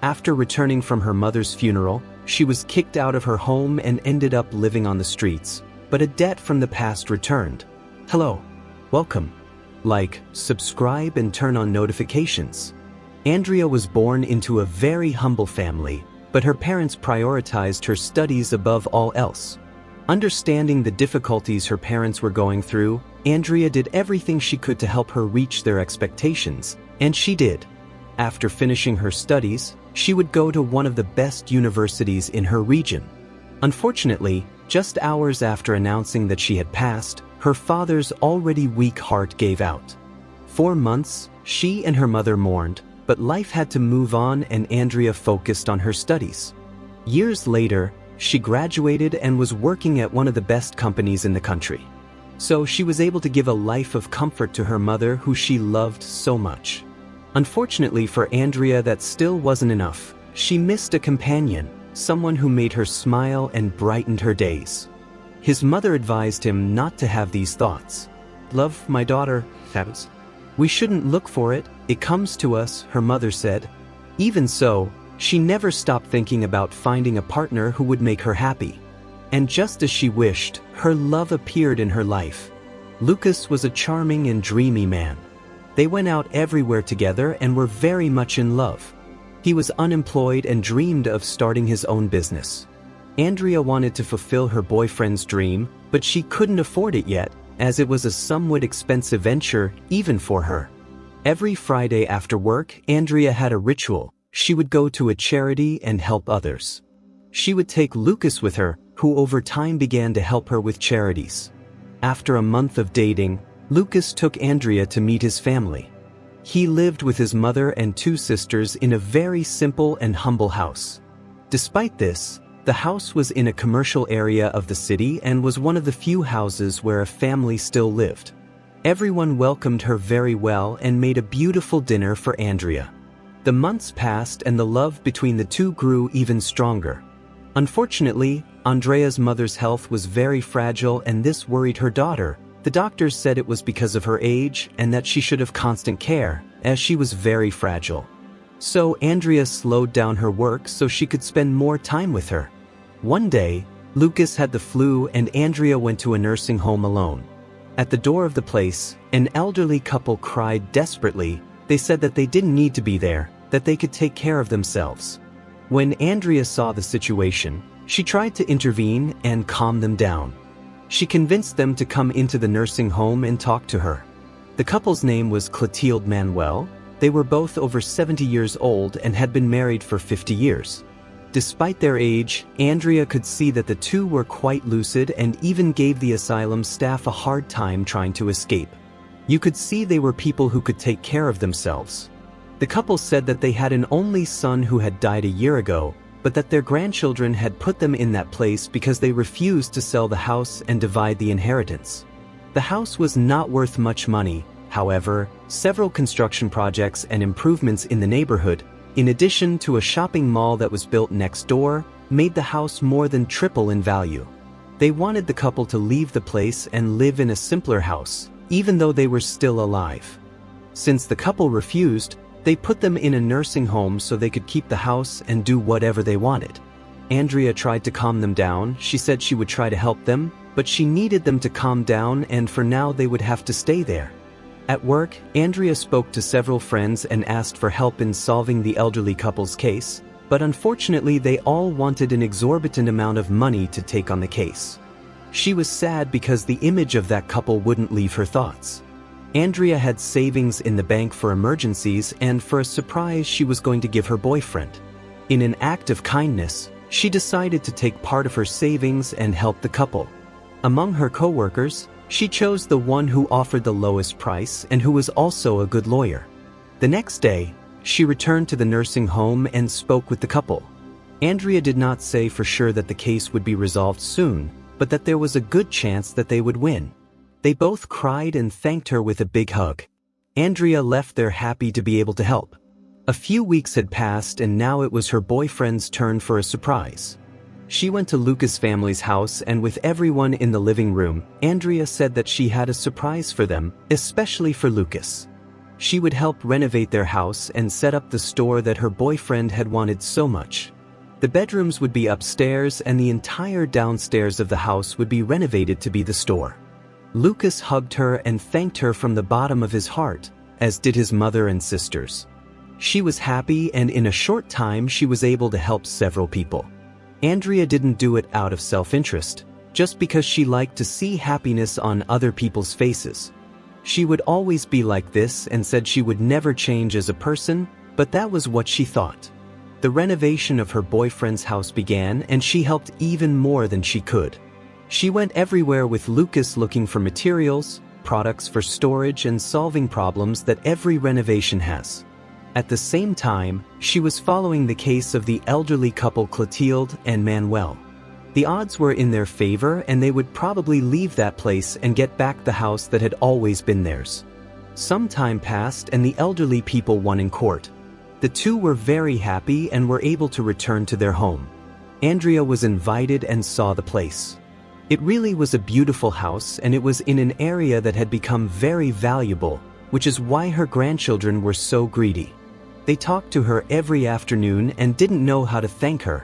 After returning from her mother's funeral, she was kicked out of her home and ended up living on the streets, but a debt from the past returned. Hello. Welcome. Like, subscribe and turn on notifications. Andrea was born into a very humble family, but her parents prioritized her studies above all else. Understanding the difficulties her parents were going through, Andrea did everything she could to help her reach their expectations, and she did. After finishing her studies, she would go to one of the best universities in her region. Unfortunately, just hours after announcing that she had passed, her father's already weak heart gave out. For months, she and her mother mourned, but life had to move on and Andrea focused on her studies. Years later, she graduated and was working at one of the best companies in the country. So she was able to give a life of comfort to her mother who she loved so much. Unfortunately for Andrea, that still wasn't enough. She missed a companion, someone who made her smile and brightened her days. His mother advised him not to have these thoughts. Love, my daughter, happens. We shouldn't look for it, it comes to us, her mother said. Even so, she never stopped thinking about finding a partner who would make her happy. And just as she wished, her love appeared in her life. Lucas was a charming and dreamy man. They went out everywhere together and were very much in love. He was unemployed and dreamed of starting his own business. Andrea wanted to fulfill her boyfriend's dream, but she couldn't afford it yet, as it was a somewhat expensive venture even for her. Every Friday after work, Andrea had a ritual. She would go to a charity and help others. She would take Lucas with her, who over time began to help her with charities. After a month of dating, Lucas took Andrea to meet his family. He lived with his mother and two sisters in a very simple and humble house. Despite this, the house was in a commercial area of the city and was one of the few houses where a family still lived. Everyone welcomed her very well and made a beautiful dinner for Andrea. The months passed and the love between the two grew even stronger. Unfortunately, Andrea's mother's health was very fragile and this worried her daughter. The doctors said it was because of her age and that she should have constant care, as she was very fragile. So Andrea slowed down her work so she could spend more time with her. One day, Lucas had the flu and Andrea went to a nursing home alone. At the door of the place, an elderly couple cried desperately. They said that they didn't need to be there, that they could take care of themselves. When Andrea saw the situation, she tried to intervene and calm them down. She convinced them to come into the nursing home and talk to her. The couple's name was Clotilde Manuel. They were both over 70 years old and had been married for 50 years. Despite their age, Andrea could see that the two were quite lucid and even gave the asylum staff a hard time trying to escape. You could see they were people who could take care of themselves. The couple said that they had an only son who had died a year ago, but that their grandchildren had put them in that place because they refused to sell the house and divide the inheritance. The house was not worth much money. However, several construction projects and improvements in the neighborhood, in addition to a shopping mall that was built next door, made the house more than triple in value. They wanted the couple to leave the place and live in a simpler house, even though they were still alive. Since the couple refused, they put them in a nursing home so they could keep the house and do whatever they wanted. Andrea tried to calm them down. She said she would try to help them, but she needed them to calm down and for now they would have to stay there. At work, Andrea spoke to several friends and asked for help in solving the elderly couple's case, but unfortunately they all wanted an exorbitant amount of money to take on the case. She was sad because the image of that couple wouldn't leave her thoughts. Andrea had savings in the bank for emergencies and for a surprise she was going to give her boyfriend. In an act of kindness, she decided to take part of her savings and help the couple. Among her co-workers, she chose the one who offered the lowest price and who was also a good lawyer. The next day, she returned to the nursing home and spoke with the couple. Andrea did not say for sure that the case would be resolved soon, but that there was a good chance that they would win. They both cried and thanked her with a big hug. Andrea left there happy to be able to help. A few weeks had passed and now it was her boyfriend's turn for a surprise. She went to Lucas' family's house and with everyone in the living room, Andrea said that she had a surprise for them, especially for Lucas. She would help renovate their house and set up the store that her boyfriend had wanted so much. The bedrooms would be upstairs and the entire downstairs of the house would be renovated to be the store. Lucas hugged her and thanked her from the bottom of his heart, as did his mother and sisters. She was happy, and in a short time she was able to help several people. Andrea didn't do it out of self-interest, just because she liked to see happiness on other people's faces. She would always be like this and said she would never change as a person, but that was what she thought. The renovation of her boyfriend's house began, and she helped even more than she could. She went everywhere with Lucas looking for materials, products for storage, and solving problems that every renovation has. At the same time, she was following the case of the elderly couple Clotilde and Manuel. The odds were in their favor, and they would probably leave that place and get back the house that had always been theirs. Some time passed and the elderly people won in court. The two were very happy and were able to return to their home. Andrea was invited and saw the place. It really was a beautiful house, and it was in an area that had become very valuable, which is why her grandchildren were so greedy. They talked to her every afternoon and didn't know how to thank her.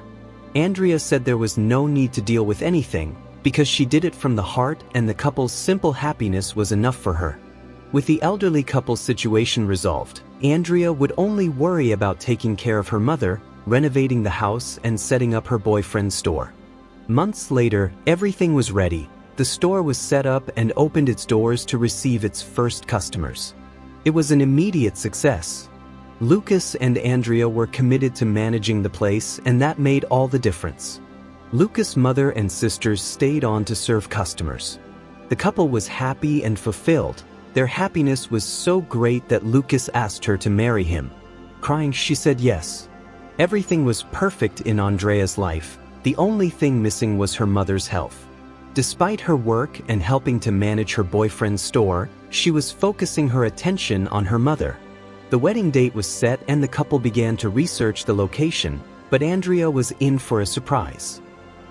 Andrea said there was no need to deal with anything, because she did it from the heart and the couple's simple happiness was enough for her. With the elderly couple's situation resolved, Andrea would only worry about taking care of her mother, renovating the house, and setting up her boyfriend's store. Months later, everything was ready. The store was set up and opened its doors to receive its first customers. It was an immediate success. Lucas and Andrea were committed to managing the place, and that made all the difference. Lucas' mother and sisters stayed on to serve customers. The couple was happy and fulfilled. Their happiness was so great that Lucas asked her to marry him. Crying, she said yes. Everything was perfect in Andrea's life. The only thing missing was her mother's health. Despite her work and helping to manage her boyfriend's store, she was focusing her attention on her mother. The wedding date was set and the couple began to research the location, but Andrea was in for a surprise.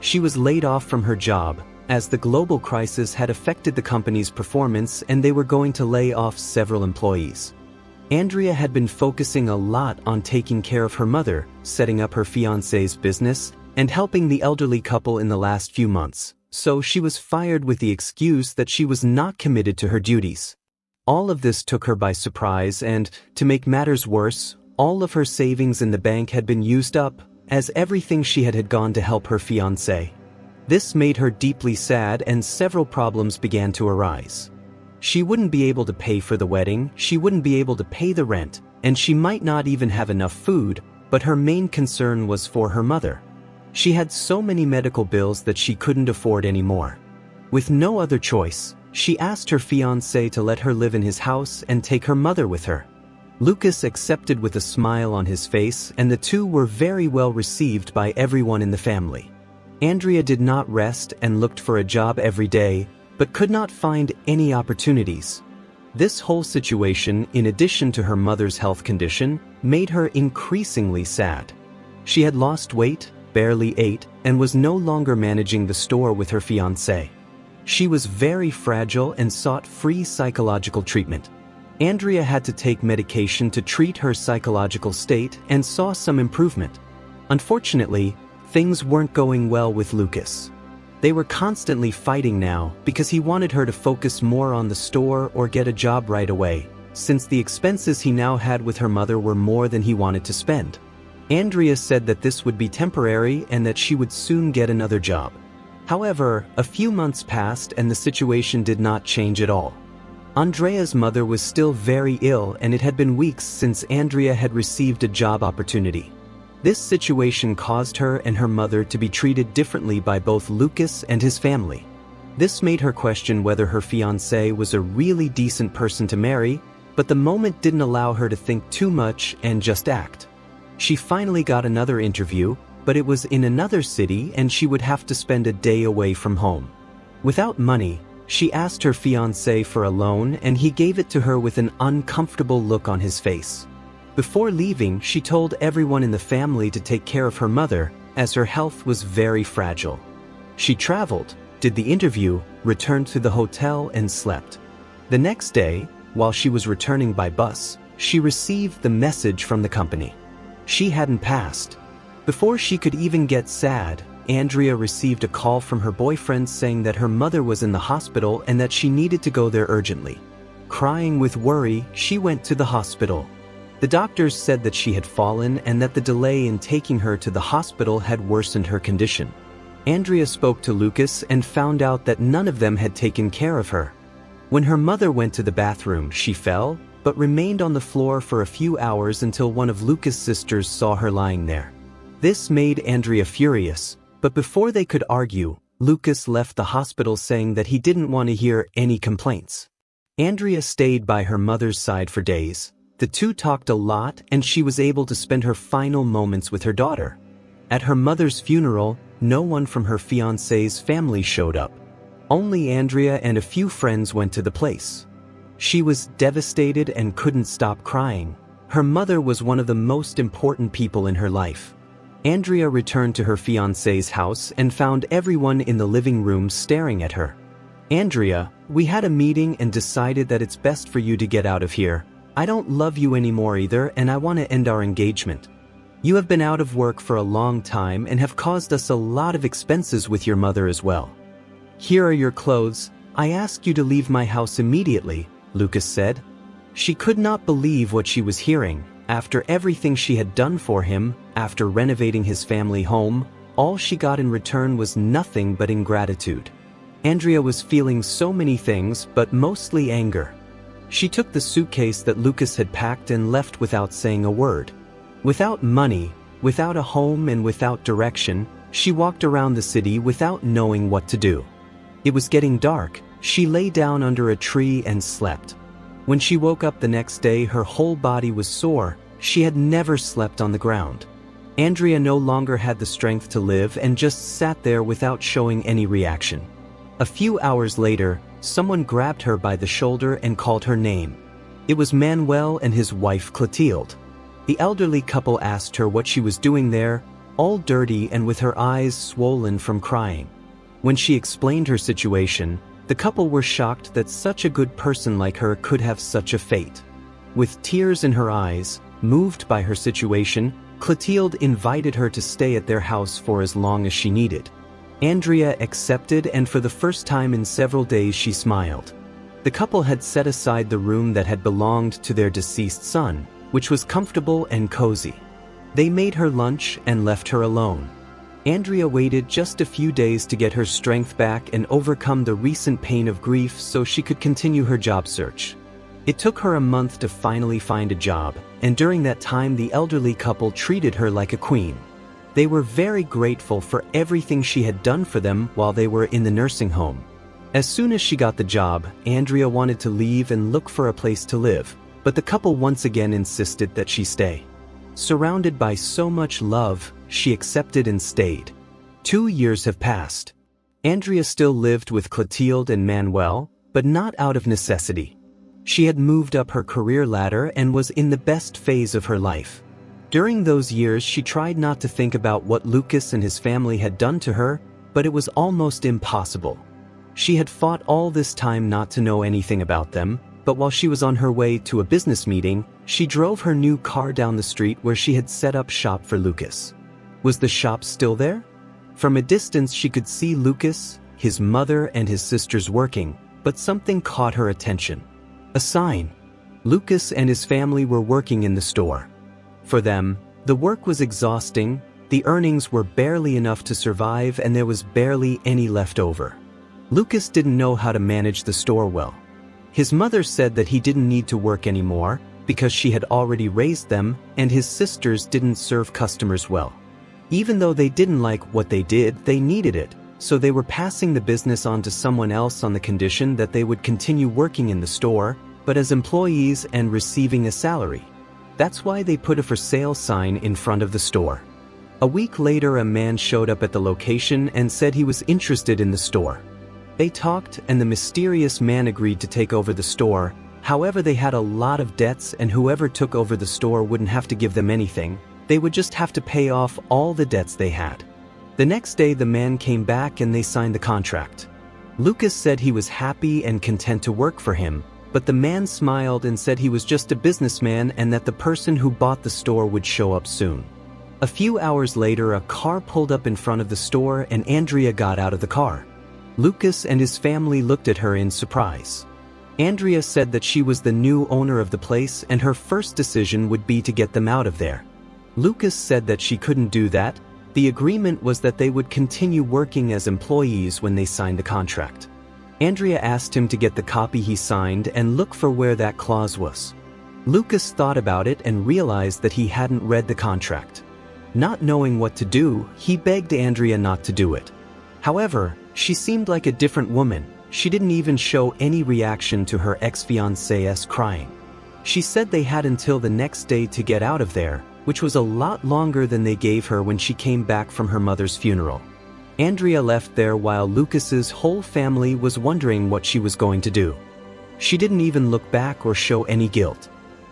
She was laid off from her job, as the global crisis had affected the company's performance and they were going to lay off several employees. Andrea had been focusing a lot on taking care of her mother, setting up her fiancé's business, and helping the elderly couple in the last few months, so she was fired with the excuse that she was not committed to her duties. All of this took her by surprise, and, to make matters worse, all of her savings in the bank had been used up, as everything she had gone to help her fiancé. This made her deeply sad and several problems began to arise. She wouldn't be able to pay for the wedding, she wouldn't be able to pay the rent, and she might not even have enough food, but her main concern was for her mother. She had so many medical bills that she couldn't afford anymore. With no other choice, she asked her fiancé to let her live in his house and take her mother with her. Lucas accepted with a smile on his face, and the two were very well received by everyone in the family. Andrea did not rest and looked for a job every day, but could not find any opportunities. This whole situation, in addition to her mother's health condition, made her increasingly sad. She had lost weight, barely ate, and was no longer managing the store with her fiancé. She was very fragile and sought free psychological treatment. Andrea had to take medication to treat her psychological state and saw some improvement. Unfortunately, things weren't going well with Lucas. They were constantly fighting now because he wanted her to focus more on the store or get a job right away, since the expenses he now had with her mother were more than he wanted to spend. Andrea said that this would be temporary and that she would soon get another job. However, a few months passed and the situation did not change at all. Andrea's mother was still very ill, and it had been weeks since Andrea had received a job opportunity. This situation caused her and her mother to be treated differently by both Lucas and his family. This made her question whether her fiancé was a really decent person to marry, but the moment didn't allow her to think too much and just act. She finally got another interview, but it was in another city and she would have to spend a day away from home. Without money, she asked her fiancé for a loan and he gave it to her with an uncomfortable look on his face. Before leaving, she told everyone in the family to take care of her mother, as her health was very fragile. She traveled, did the interview, returned to the hotel and slept. The next day, while she was returning by bus, she received the message from the company. She hadn't passed. Before she could even get sad, Andrea received a call from her boyfriend saying that her mother was in the hospital and that she needed to go there urgently. Crying with worry, she went to the hospital. The doctors said that she had fallen and that the delay in taking her to the hospital had worsened her condition. Andrea spoke to Lucas and found out that none of them had taken care of her. When her mother went to the bathroom, she fell, but remained on the floor for a few hours until one of Lucas' sisters saw her lying there. This made Andrea furious, but before they could argue, Lucas left the hospital saying that he didn't want to hear any complaints. Andrea stayed by her mother's side for days. The two talked a lot and she was able to spend her final moments with her daughter. At her mother's funeral, no one from her fiancé's family showed up. Only Andrea and a few friends went to the place. She was devastated and couldn't stop crying. Her mother was one of the most important people in her life. Andrea returned to her fiancé's house and found everyone in the living room staring at her. "Andrea, we had a meeting and decided that it's best for you to get out of here. I don't love you anymore either, and I want to end our engagement. You have been out of work for a long time and have caused us a lot of expenses with your mother as well. Here are your clothes. I ask you to leave my house immediately," Lucas said. She could not believe what she was hearing. After everything she had done for him, after renovating his family home, all she got in return was nothing but ingratitude. Andrea was feeling so many things, but mostly anger. She took the suitcase that Lucas had packed and left without saying a word. Without money, without a home and without direction, she walked around the city without knowing what to do. It was getting dark. She lay down under a tree and slept. When she woke up the next day, her whole body was sore. She had never slept on the ground. Andrea no longer had the strength to live and just sat there without showing any reaction. A few hours later, someone grabbed her by the shoulder and called her name. It was Manuel and his wife Clotilde. The elderly couple asked her what she was doing there, all dirty and with her eyes swollen from crying. When she explained her situation, the couple were shocked that such a good person like her could have such a fate. With tears in her eyes, moved by her situation, Clotilde invited her to stay at their house for as long as she needed. Andrea accepted, and for the first time in several days she smiled. The couple had set aside the room that had belonged to their deceased son, which was comfortable and cozy. They made her lunch and left her alone. Andrea waited just a few days to get her strength back and overcome the recent pain of grief so she could continue her job search. It took her a month to finally find a job, and during that time the elderly couple treated her like a queen. They were very grateful for everything she had done for them while they were in the nursing home. As soon as she got the job, Andrea wanted to leave and look for a place to live, but the couple once again insisted that she stay. Surrounded by so much love, she accepted and stayed. 2 years have passed. Andrea still lived with Clotilde and Manuel, but not out of necessity. She had moved up her career ladder and was in the best phase of her life. During those years, she tried not to think about what Lucas and his family had done to her, but it was almost impossible. She had fought all this time not to know anything about them, but while she was on her way to a business meeting, she drove her new car down the street where she had set up shop for Lucas. Was the shop still there? From a distance she could see Lucas, his mother and his sisters working, but something caught her attention. A sign. Lucas and his family were working in the store. For them, the work was exhausting, the earnings were barely enough to survive, and there was barely any left over. Lucas didn't know how to manage the store well. His mother said that he didn't need to work anymore because she had already raised them, and his sisters didn't serve customers well. Even though they didn't like what they did, they needed it, so they were passing the business on to someone else on the condition that they would continue working in the store, but as employees and receiving a salary. That's why they put a for sale sign in front of the store. A week later, a man showed up at the location and said he was interested in the store. They talked, and the mysterious man agreed to take over the store. However, they had a lot of debts, and whoever took over the store wouldn't have to give them anything. They would just have to pay off all the debts they had. The next day, the man came back and they signed the contract. Lucas said he was happy and content to work for him, but the man smiled and said he was just a businessman and that the person who bought the store would show up soon. A few hours later, a car pulled up in front of the store and Andrea got out of the car. Lucas and his family looked at her in surprise. Andrea said that she was the new owner of the place and her first decision would be to get them out of there. Lucas said that she couldn't do that. The agreement was that they would continue working as employees when they signed the contract. Andrea asked him to get the copy he signed and look for where that clause was. Lucas thought about it and realized that he hadn't read the contract. Not knowing what to do, he begged Andrea not to do it. However, she seemed like a different woman. She didn't even show any reaction to her ex-fiancé's crying. She said they had until the next day to get out of there, which was a lot longer than they gave her when she came back from her mother's funeral. Andrea left there while Lucas's whole family was wondering what she was going to do. She didn't even look back or show any guilt.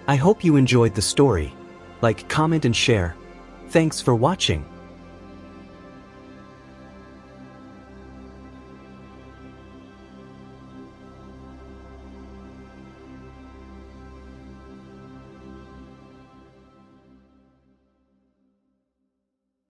I hope you enjoyed the story. Like, comment and share. Thanks for watching.